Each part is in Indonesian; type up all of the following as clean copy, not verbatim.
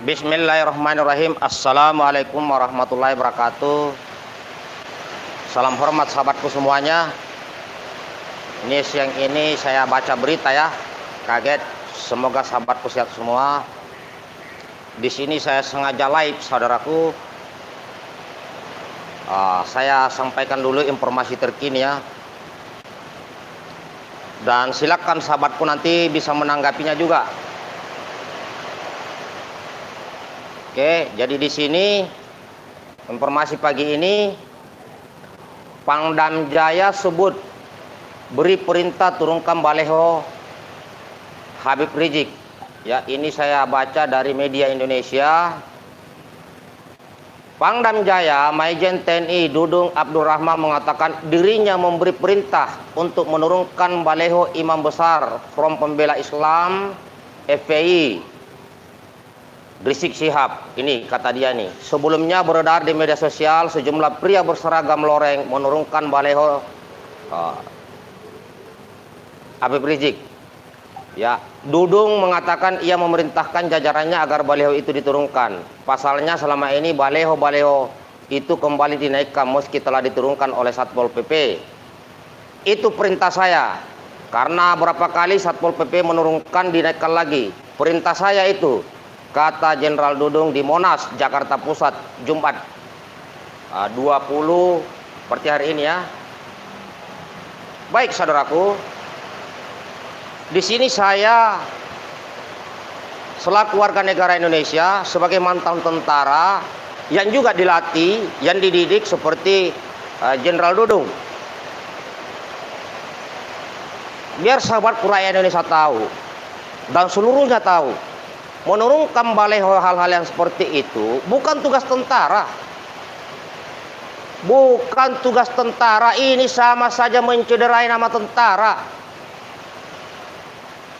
Bismillahirrahmanirrahim. Assalamualaikum warahmatullahi wabarakatuh. Salam hormat sahabatku semuanya. Ini siang ini saya baca berita ya. Kaget. Semoga sahabatku sehat semua. Di sini saya sengaja live, saudaraku. Saya sampaikan dulu informasi terkini ya. Dan silakan sahabatku nanti bisa menanggapinya juga. Oke, jadi di sini informasi pagi ini Pangdam Jaya sebut beri perintah turunkan baleho Habib Rizik. Ya, ini saya baca dari media Indonesia. Pangdam Jaya Maijen TNI Dudung Abdurrahman mengatakan dirinya memberi perintah untuk menurunkan baleho Imam Besar Front Pembela Islam FPI Rizik Syihab. Ini kata dia nih. Sebelumnya beredar di media sosial sejumlah pria berseragam loreng menurunkan baleho Habib Rizik. Ya, Dudung mengatakan ia memerintahkan jajarannya agar baleho itu diturunkan. Pasalnya selama ini baleho-baleho itu kembali dinaikkan meski telah diturunkan oleh Satpol PP. Itu perintah saya. Karena berapa kali Satpol PP menurunkan dinaikkan lagi. Perintah saya itu, kata Jenderal Dudung di Monas, Jakarta Pusat, Jumat 20 seperti hari ini ya. Baik saudaraku, di sini saya selaku warga negara Indonesia sebagai mantan tentara yang juga dilatih, yang dididik seperti Jenderal Dudung. Biar sahabatku rakyat Indonesia tahu dan seluruhnya tahu, menurunkan baleho hal-hal yang seperti itu bukan tugas tentara. Bukan tugas tentara, ini sama saja mencederai nama tentara.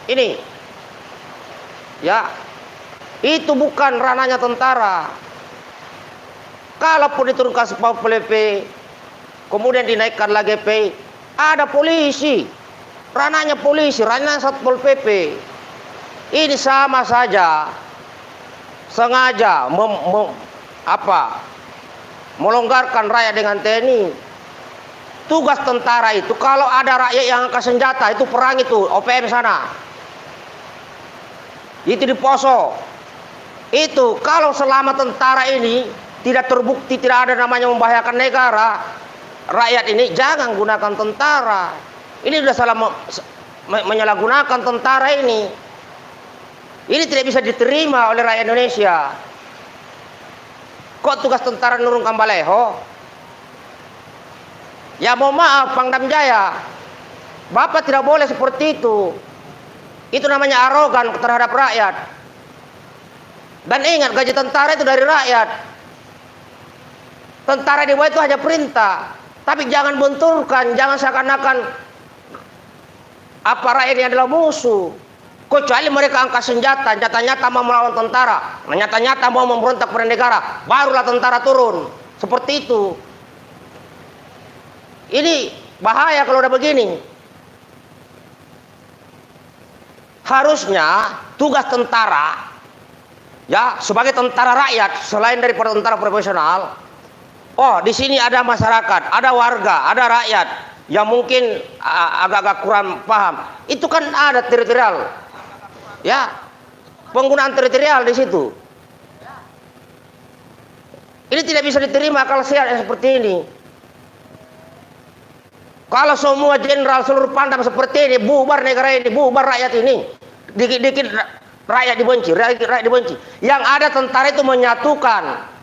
Ini ya, itu bukan ranahnya tentara. Kalaupun diturunkan Satpol PP kemudian dinaikkan lagi PP, ada polisi. Ranahnya polisi, ranahnya Satpol PP. Ini sama saja sengaja melonggarkan rakyat dengan TNI. Tugas tentara itu kalau ada rakyat yang angkat senjata itu perang, itu OPM sana. Itu di poso. Itu kalau selama tentara ini tidak terbukti tidak ada namanya membahayakan negara, rakyat ini jangan gunakan tentara. Ini sudah salah menyalahgunakan tentara ini. Ini tidak bisa diterima oleh rakyat Indonesia. Kok tugas tentara nurunkan baleho? Ya mohon maaf Pangdam Jaya, Bapak tidak boleh seperti itu. Itu namanya arogan terhadap rakyat. Dan ingat, gaji tentara itu dari rakyat. Tentara di bawah itu hanya perintah. Tapi jangan benturkan, jangan seakan-akan rakyat ini adalah musuh. Kecuali mereka angkat senjata, nyata-nyata mau melawan tentara, nyata-nyata mau memberontak pada negara, barulah tentara turun. Seperti itu. Ini bahaya kalau udah begini. Harusnya tugas tentara ya sebagai tentara rakyat selain daripada tentara profesional. Oh, di sini ada masyarakat, ada warga, ada rakyat yang mungkin agak-agak kurang paham. Itu kan ada teritorial. Ya, penggunaan teritorial di situ. Ini tidak bisa diterima kalau sehat yang seperti ini. Kalau semua jenderal seluruh Pangdam seperti ini, bubar negara ini, bubar rakyat ini. Dikit-dikit rakyat dibenci, rakyat dibenci. Yang ada tentara itu menyatukan.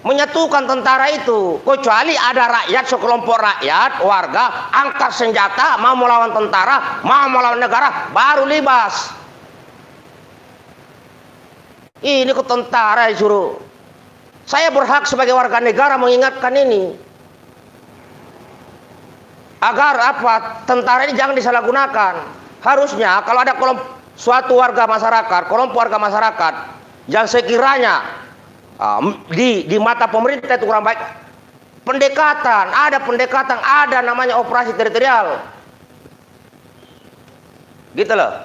Menyatukan tentara itu. Kecuali ada rakyat, sekelompok rakyat, warga, angkat senjata, mau melawan tentara, mau melawan negara, baru libas. Ini ke tentara disuruh. Saya berhak sebagai warga negara mengingatkan ini. Agar tentara ini jangan disalahgunakan. Harusnya kalau ada suatu warga masyarakat, kelompok warga masyarakat yang sekiranya di mata pemerintah itu kurang baik, pendekatan, ada namanya operasi teritorial. Gitu loh.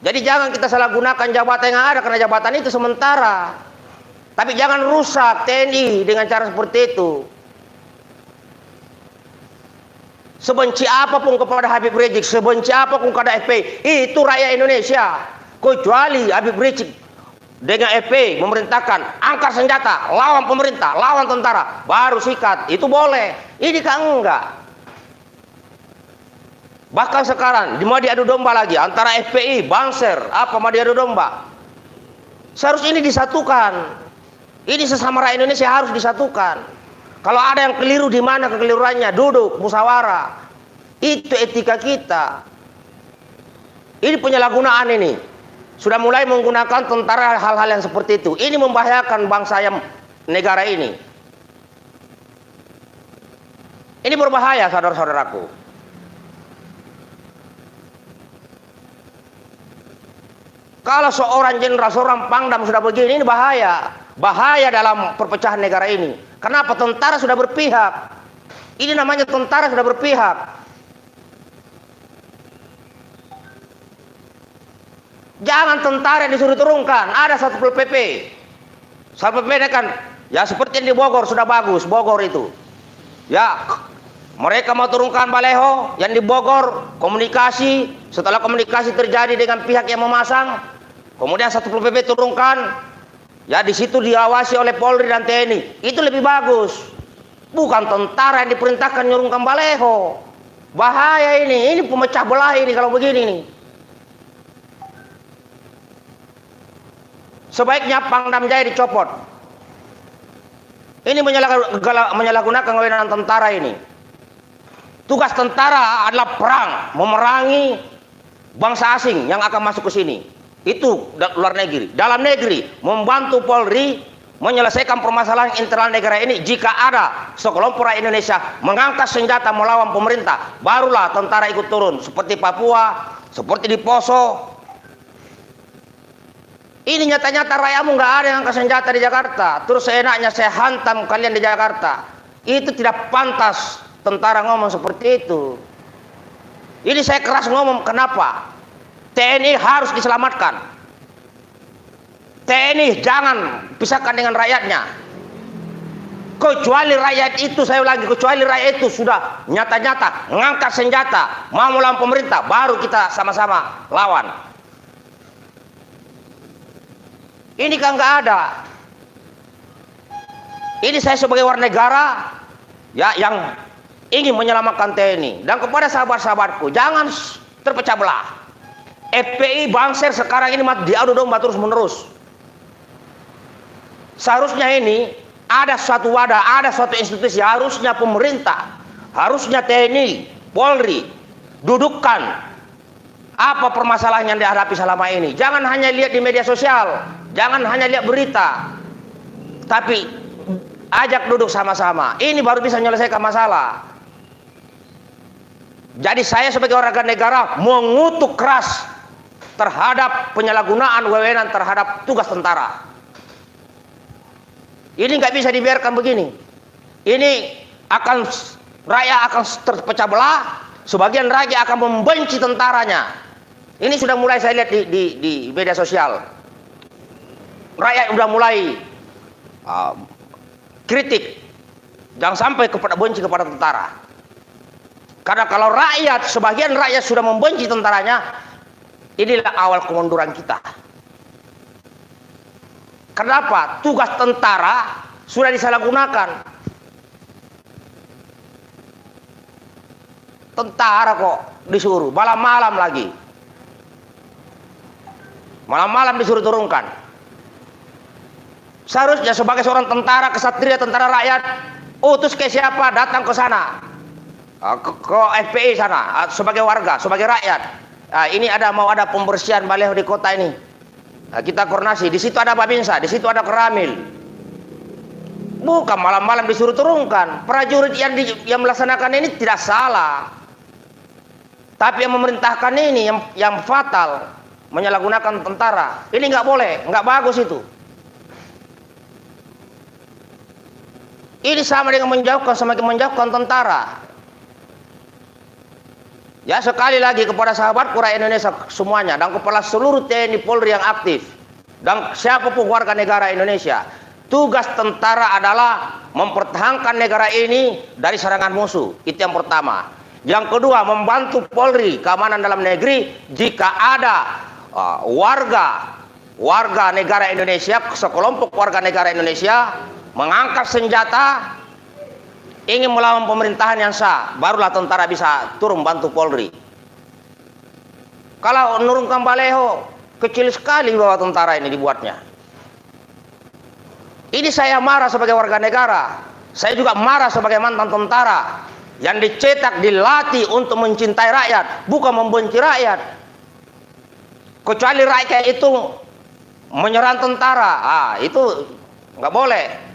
Jadi jangan kita salah gunakan jabatan yang ada, karena jabatan itu sementara. Tapi jangan rusak TNI dengan cara seperti itu. Sebenci apapun kepada Habib Rizik, sebenci apapun kepada FPI, itu rakyat Indonesia. Kecuali Habib Rizik dengan FPI memerintahkan angkat senjata, lawan pemerintah, lawan tentara, baru sikat, itu boleh. Ini kan enggak. Bahkan sekarang mau diadu domba lagi antara FPI, Banser, apa mau diadu domba. Seharusnya ini disatukan. Ini sesama rakyat Indonesia harus disatukan. Kalau ada yang keliru, di mana kekeliruannya, duduk musyawarah. Itu etika kita. Ini penyalahgunaan ini. Sudah mulai menggunakan tentara hal-hal yang seperti itu. Ini membahayakan bangsa yang negara ini. Ini berbahaya, saudara-saudaraku. Kalau seorang jenderal, seorang pangdam sudah begini, ini bahaya. Bahaya dalam perpecahan negara ini. Kenapa? Tentara sudah berpihak. Ini namanya tentara sudah berpihak. Jangan tentara yang disuruh turunkan. Ada Satpol PP. Satpol PP kan, ya seperti yang di Bogor sudah bagus. Bogor itu, ya mereka mau turunkan baleho yang di Bogor, komunikasi. Setelah komunikasi terjadi dengan pihak yang memasang, kemudian Satpol PP turunkan. Ya di situ diawasi oleh Polri dan TNI. Itu lebih bagus. Bukan tentara yang diperintahkan nyurungkan baleho. Bahaya ini pemecah belah ini kalau begini nih. Sebaiknya Pangdam Jaya dicopot. Ini menyalahgunakan kewenangan tentara ini. Tugas tentara adalah perang, memerangi bangsa asing yang akan masuk ke sini. Itu luar negeri. Dalam negeri membantu Polri menyelesaikan permasalahan internal negara ini. Jika ada sekelompok rakyat Indonesia mengangkat senjata melawan pemerintah, barulah tentara ikut turun. Seperti Papua, seperti di Poso. Ini nyata-nyata rakyatmu nggak ada yang angkat senjata di Jakarta. Terus seenaknya saya hantam kalian di Jakarta. Itu tidak pantas tentara ngomong seperti itu. Ini saya keras ngomong, kenapa? TNI harus diselamatkan. TNI jangan pisahkan dengan rakyatnya. Kecuali rakyat itu, saya ulangi, kecuali rakyat itu sudah nyata-nyata mengangkat senjata mau melawan pemerintah, baru kita sama-sama lawan. Ini kan nggak ada. Ini saya sebagai warga negara ya yang ingin menyelamatkan TNI, dan kepada sahabat-sahabatku, jangan terpecah belah. FPI, Banser sekarang ini diadu domba terus menerus. Seharusnya ini ada suatu wadah, ada suatu institusi, harusnya pemerintah, harusnya TNI, Polri dudukkan apa permasalahan yang dihadapi selama ini. Jangan hanya lihat di media sosial, jangan hanya lihat berita, tapi ajak duduk sama-sama. Ini baru bisa menyelesaikan masalah. Jadi saya sebagai warga negara mengutuk keras terhadap penyalahgunaan wewenang terhadap tugas tentara. Ini nggak bisa dibiarkan begini. Ini rakyat akan terpecah belah. Sebagian rakyat akan membenci tentaranya. Ini sudah mulai saya lihat di media sosial. Rakyat sudah mulai kritik. Jangan sampai benci kepada tentara. Karena kalau sebagian rakyat sudah membenci tentaranya, inilah awal kemunduran kita. Kenapa? Tugas tentara sudah disalahgunakan. Tentara kok disuruh malam-malam lagi. Malam-malam disuruh turunkan. Seharusnya sebagai seorang tentara, kesatria, tentara rakyat, utus ke siapa? Datang ke sana. Ke FPI sana, sebagai warga, sebagai rakyat. Ini mau ada pembersihan baleho di kota ini. Kita koordinasi. Di situ ada Babinsa, di situ ada Keramil. Bukan malam-malam disuruh turunkan. Prajurit yang melaksanakan ini tidak salah. Tapi yang memerintahkan ini yang fatal, menyalahgunakan tentara. Ini nggak boleh, nggak bagus itu. Ini sama dengan semakin menjauhkan tentara. Ya, sekali lagi kepada sahabatku rakyat Indonesia semuanya dan kepada seluruh TNI Polri yang aktif dan siapapun warga negara Indonesia, tugas tentara adalah mempertahankan negara ini dari serangan musuh. Itu yang pertama. Yang kedua, membantu Polri keamanan dalam negeri jika ada warga negara Indonesia, sekelompok warga negara Indonesia mengangkat senjata ingin melawan pemerintahan yang sah, barulah tentara bisa turun bantu Polri. Kalau menurunkan baleho, kecil sekali bahwa tentara ini dibuatnya. Ini saya marah sebagai warga negara. Saya juga marah sebagai mantan tentara yang dicetak, dilatih untuk mencintai rakyat, bukan membenci rakyat. Kecuali rakyat itu menyerang tentara, itu nggak boleh.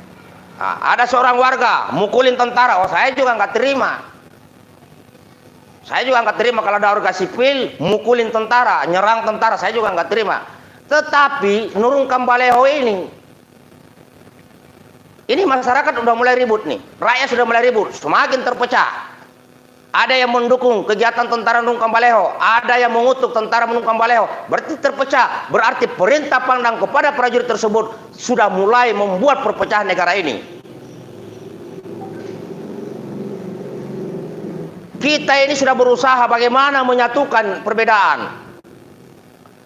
Ada seorang warga mukulin tentara, saya juga nggak terima. Saya juga nggak terima kalau ada warga sipil mukulin tentara, nyerang tentara, saya juga nggak terima. Tetapi nurunkan baleho ini masyarakat udah mulai ribut nih, rakyat sudah mulai ribut, semakin terpecah. Ada yang mendukung kegiatan tentara nurunkan baleho, ada yang mengutuk tentara menurunkan baleho, berarti terpecah. Berarti perintah Pangdam kepada prajurit tersebut sudah mulai membuat perpecahan negara ini. Kita ini sudah berusaha bagaimana menyatukan perbedaan.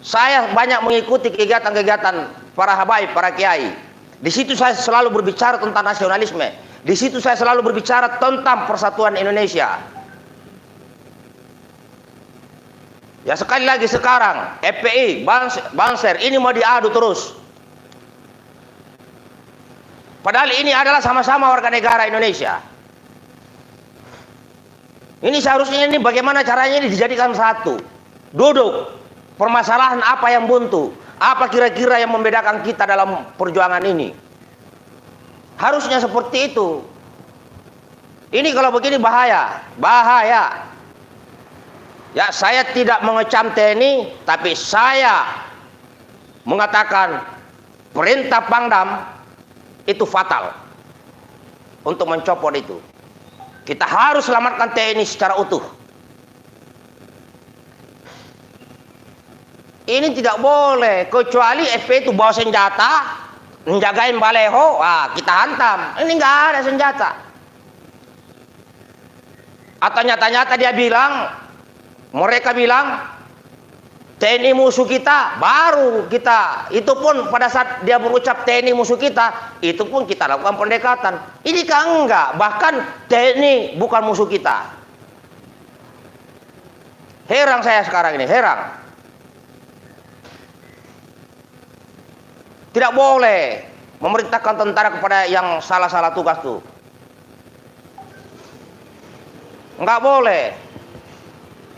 Saya banyak mengikuti kegiatan-kegiatan para habaib, para kiai. Di situ saya selalu berbicara tentang nasionalisme. Di situ saya selalu berbicara tentang persatuan Indonesia. Ya, sekali lagi sekarang FPI, Banser ini mau diadu terus. Padahal ini adalah sama-sama warga negara Indonesia. Ini seharusnya ini bagaimana caranya ini dijadikan satu. Duduk, permasalahan apa yang buntu, apa kira-kira yang membedakan kita dalam perjuangan ini. Harusnya seperti itu. Ini kalau begini bahaya, bahaya. Ya, saya tidak mengecam TNI, tapi saya mengatakan perintah Pangdam itu fatal untuk mencopot itu. Kita harus selamatkan TNI secara utuh. Ini tidak boleh, kecuali FP itu bawa senjata, menjagain baleho, kita hantam. Ini nggak ada senjata. Atau nyata-nyata dia bilang, mereka bilang TNI musuh kita, baru kita, itu pun pada saat dia berucap TNI musuh kita, itu pun kita lakukan pendekatan. Ini kan enggak, bahkan TNI bukan musuh kita. Heran saya sekarang ini, heran. Tidak boleh memerintahkan tentara kepada yang salah-salah tugas tuh. Enggak boleh.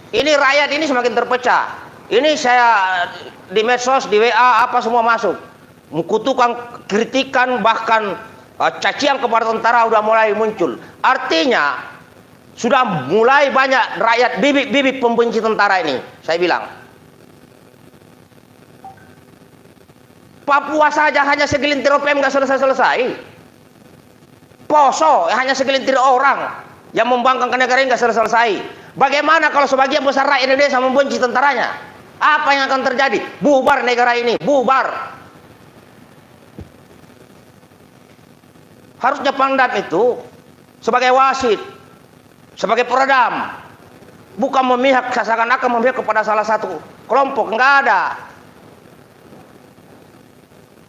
Ini rakyat ini semakin terpecah. Ini saya di medsos, di WA, apa semua masuk. Kutukan, kritikan, bahkan cacian kepada tentara udah mulai muncul. Artinya sudah mulai banyak rakyat bibit-bibit pembenci tentara ini. Saya bilang, Papua saja hanya segelintir OPM nggak selesai-selesai. Poso hanya segelintir orang yang membangkangkan negara ini nggak selesai-selesai. Bagaimana kalau sebagian besar rakyat Indonesia membenci tentaranya? Apa yang akan terjadi? Bubar negara ini, bubar. Harusnya Pangdam itu sebagai wasit, sebagai peredam, bukan memihak, seakan-akan memihak kepada salah satu kelompok. Enggak ada.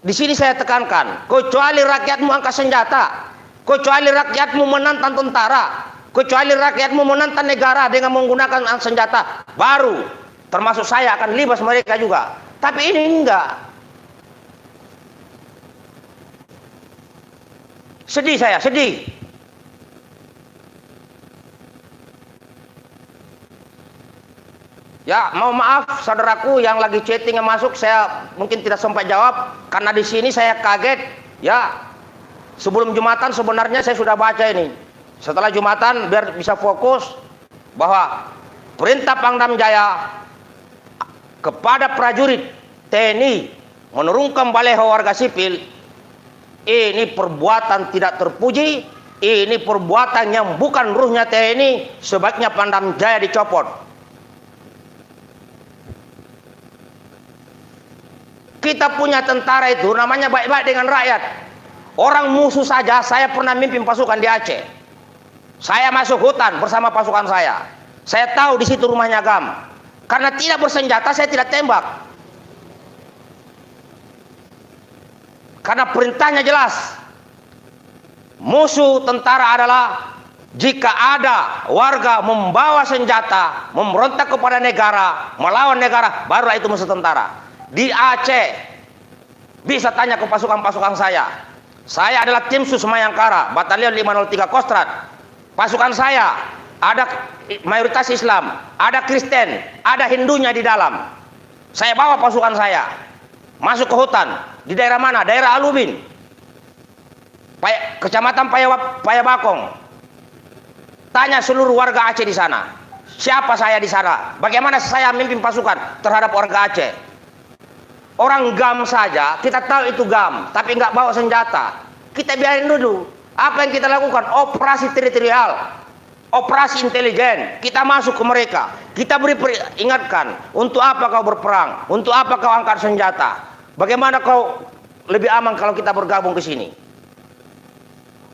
Di sini saya tekankan, kecuali rakyatmu angkat senjata, kecuali rakyatmu menantang tentara, kecuali rakyatmu menantang negara dengan menggunakan senjata, baru termasuk saya akan libas mereka juga. Tapi ini enggak. Sedih saya, sedih. Ya, mau maaf saudaraku yang lagi chatting yang masuk, saya mungkin tidak sempat jawab karena di sini saya kaget. Ya, sebelum Jumatan sebenarnya saya sudah baca ini. Setelah Jumatan biar bisa fokus bahwa perintah Pangdam Jaya kepada prajurit TNI menurunkan baleho warga sipil, ini perbuatan tidak terpuji, ini perbuatan yang bukan ruhnya TNI, sebaiknya Pangdam Jaya dicopot. Kita punya tentara itu namanya baik-baik dengan rakyat. Orang musuh saja, saya pernah mimpin pasukan di Aceh. Saya masuk hutan bersama pasukan saya. Saya tahu di situ rumahnya Gam. Karena tidak bersenjata, saya tidak tembak. Karena perintahnya jelas. Musuh tentara adalah jika ada warga membawa senjata, memberontak kepada negara, melawan negara, barulah itu musuh tentara. Di Aceh, bisa tanya ke pasukan-pasukan saya. Saya adalah tim Sus Mayangkara, Batalion 503 Kostrad. Pasukan saya ada mayoritas Islam, ada Kristen, ada Hindunya di dalam. Saya bawa pasukan saya masuk ke hutan. Di daerah mana? Daerah Alubin, Kecamatan Payabakong. Tanya seluruh warga Aceh di sana. Siapa saya di sana? Bagaimana saya memimpin pasukan terhadap warga Aceh? Orang GAM saja, kita tahu itu GAM, tapi nggak bawa senjata. Kita biarin dulu. Apa yang kita lakukan? Operasi teritorial, operasi intelijen. Kita masuk ke mereka. Kita beri ingatkan, untuk apa kau berperang? Untuk apa kau angkat senjata? Bagaimana kau lebih aman kalau kita bergabung ke sini?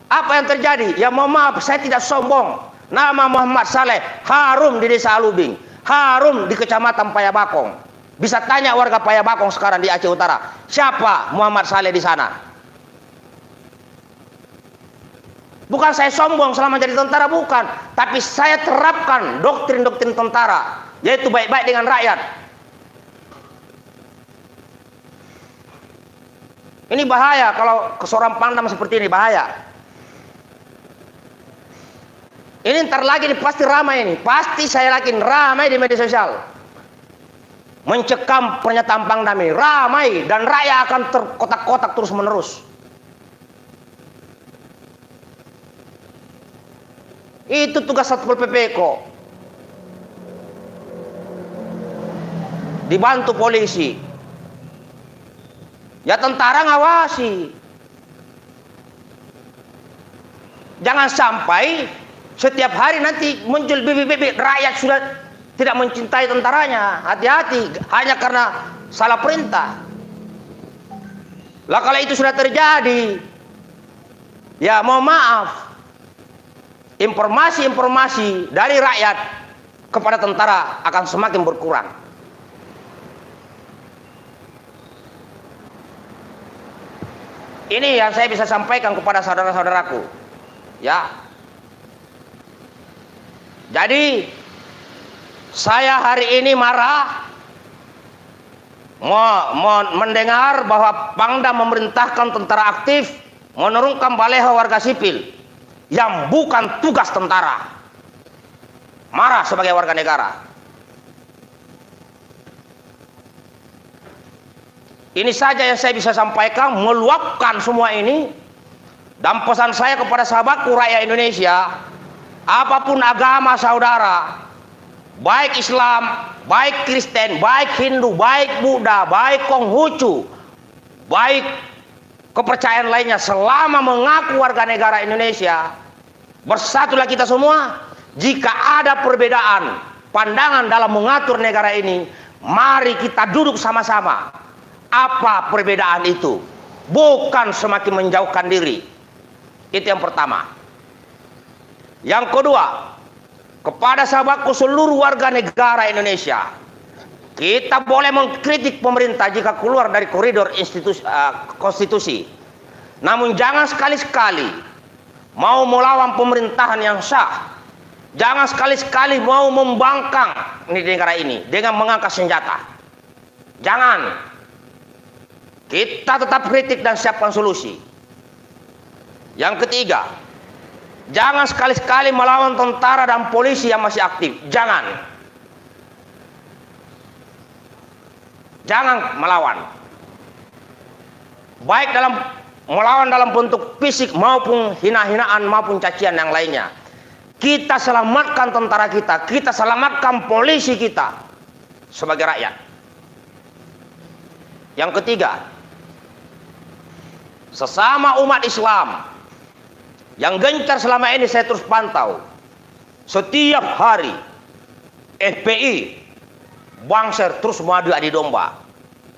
Apa yang terjadi? Ya mohon maaf, saya tidak sombong. Nama Muhammad Saleh harum di desa Alubing, harum di kecamatan Payabakong. Bisa tanya warga Payabakong sekarang di Aceh Utara, siapa Muhammad Saleh di sana? Bukan saya sombong selama jadi tentara, bukan. Tapi saya terapkan doktrin-doktrin tentara, yaitu baik-baik dengan rakyat. Ini bahaya kalau seorang Pangdam seperti ini, bahaya. Ini ntar lagi pasti ramai ini. Pasti saya yakin ramai di media sosial. Mencekam pernyataan Pangdam ini. Ramai. Dan rakyat akan terkotak-kotak terus menerus. Itu tugas Satpol PP kok. Dibantu polisi. Ya tentara ngawasi. Jangan sampai setiap hari nanti muncul bibit-bibit rakyat sudah tidak mencintai tentaranya. Hati-hati, hanya karena salah perintah. Lah kalau itu sudah terjadi, ya mohon maaf, informasi-informasi dari rakyat kepada tentara akan semakin berkurang. Ini yang saya bisa sampaikan kepada saudara-saudaraku. Ya. Jadi saya hari ini marah mendengar bahwa Pangdam memerintahkan tentara aktif menurunkan baleho warga sipil yang bukan tugas tentara. Marah sebagai warga negara. Ini saja yang saya bisa sampaikan, meluapkan semua ini. Dan pesan saya kepada sahabatku rakyat Indonesia, apapun agama saudara, baik Islam, baik Kristen, baik Hindu, baik Buddha, baik Konghucu, baik kepercayaan lainnya, selama mengaku warga negara Indonesia, bersatulah kita semua. Jika ada perbedaan pandangan dalam mengatur negara ini, mari kita duduk sama-sama. Apa perbedaan itu? Bukan semakin menjauhkan diri. Itu yang pertama. Yang kedua, kepada sahabatku seluruh warga negara Indonesia, kita boleh mengkritik pemerintah jika keluar dari koridor konstitusi. Namun jangan sekali-sekali mau melawan pemerintahan yang sah. Jangan sekali-sekali mau membangkang di negara ini dengan mengangkat senjata. Jangan. Kita tetap kritik dan siapkan solusi. Yang ketiga, jangan sekali-sekali melawan tentara dan polisi yang masih aktif. Jangan. Jangan melawan. Baik melawan dalam bentuk fisik maupun hina-hinaan maupun cacian yang lainnya. Kita selamatkan tentara kita, kita selamatkan polisi kita sebagai rakyat. Yang ketiga, sesama umat Islam yang gencar selama ini saya terus pantau, setiap hari FPI Bangser terus mengadu adu domba.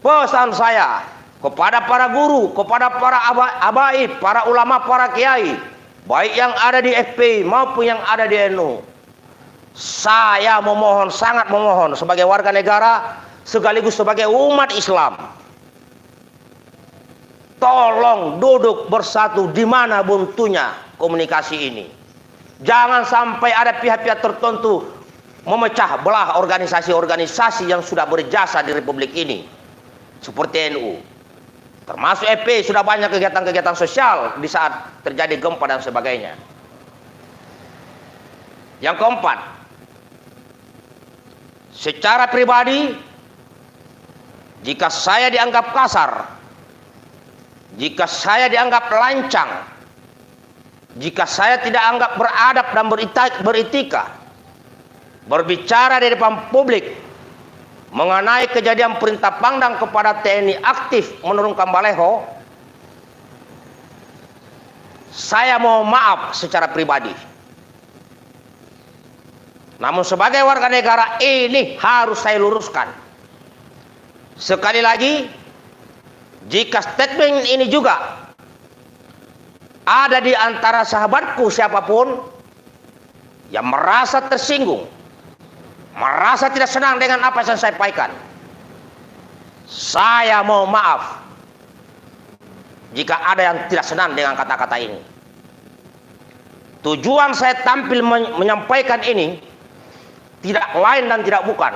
Pesan saya kepada para guru, kepada para abaib, para ulama, para kiai, baik yang ada di FPI maupun yang ada di NU. Saya memohon, sangat memohon sebagai warga negara sekaligus sebagai umat Islam, tolong duduk bersatu di mana buntunya komunikasi ini. Jangan sampai ada pihak-pihak tertentu memecah belah organisasi-organisasi yang sudah berjasa di Republik ini, seperti NU. Termasuk FPI sudah banyak kegiatan-kegiatan sosial di saat terjadi gempa dan sebagainya. Yang keempat, secara pribadi, jika saya dianggap kasar, jika saya dianggap lancang, jika saya tidak anggap beradab dan beretika, berbicara di depan publik mengenai kejadian perintah Pangdam kepada TNI aktif menurunkan baleho, saya mohon maaf secara pribadi. Namun sebagai warga negara ini harus saya luruskan. Sekali lagi, jika statement ini juga ada di antara sahabatku siapapun yang merasa tersinggung, merasa tidak senang dengan apa yang saya sampaikan, saya mohon maaf jika ada yang tidak senang dengan kata-kata ini. Tujuan saya tampil menyampaikan ini tidak lain dan tidak bukan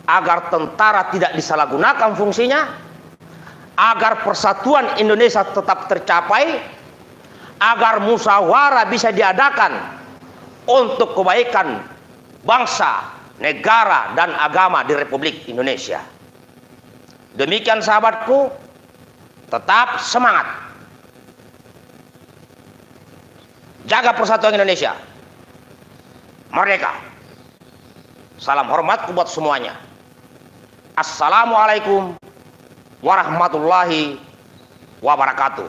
agar tentara tidak disalahgunakan fungsinya, agar persatuan Indonesia tetap tercapai, agar musyawarah bisa diadakan untuk kebaikan bangsa, negara, dan agama di Republik Indonesia. Demikian sahabatku, tetap semangat. Jaga persatuan Indonesia. Merdeka. Salam hormat buat semuanya. Assalamualaikum warahmatullahi wabarakatuh.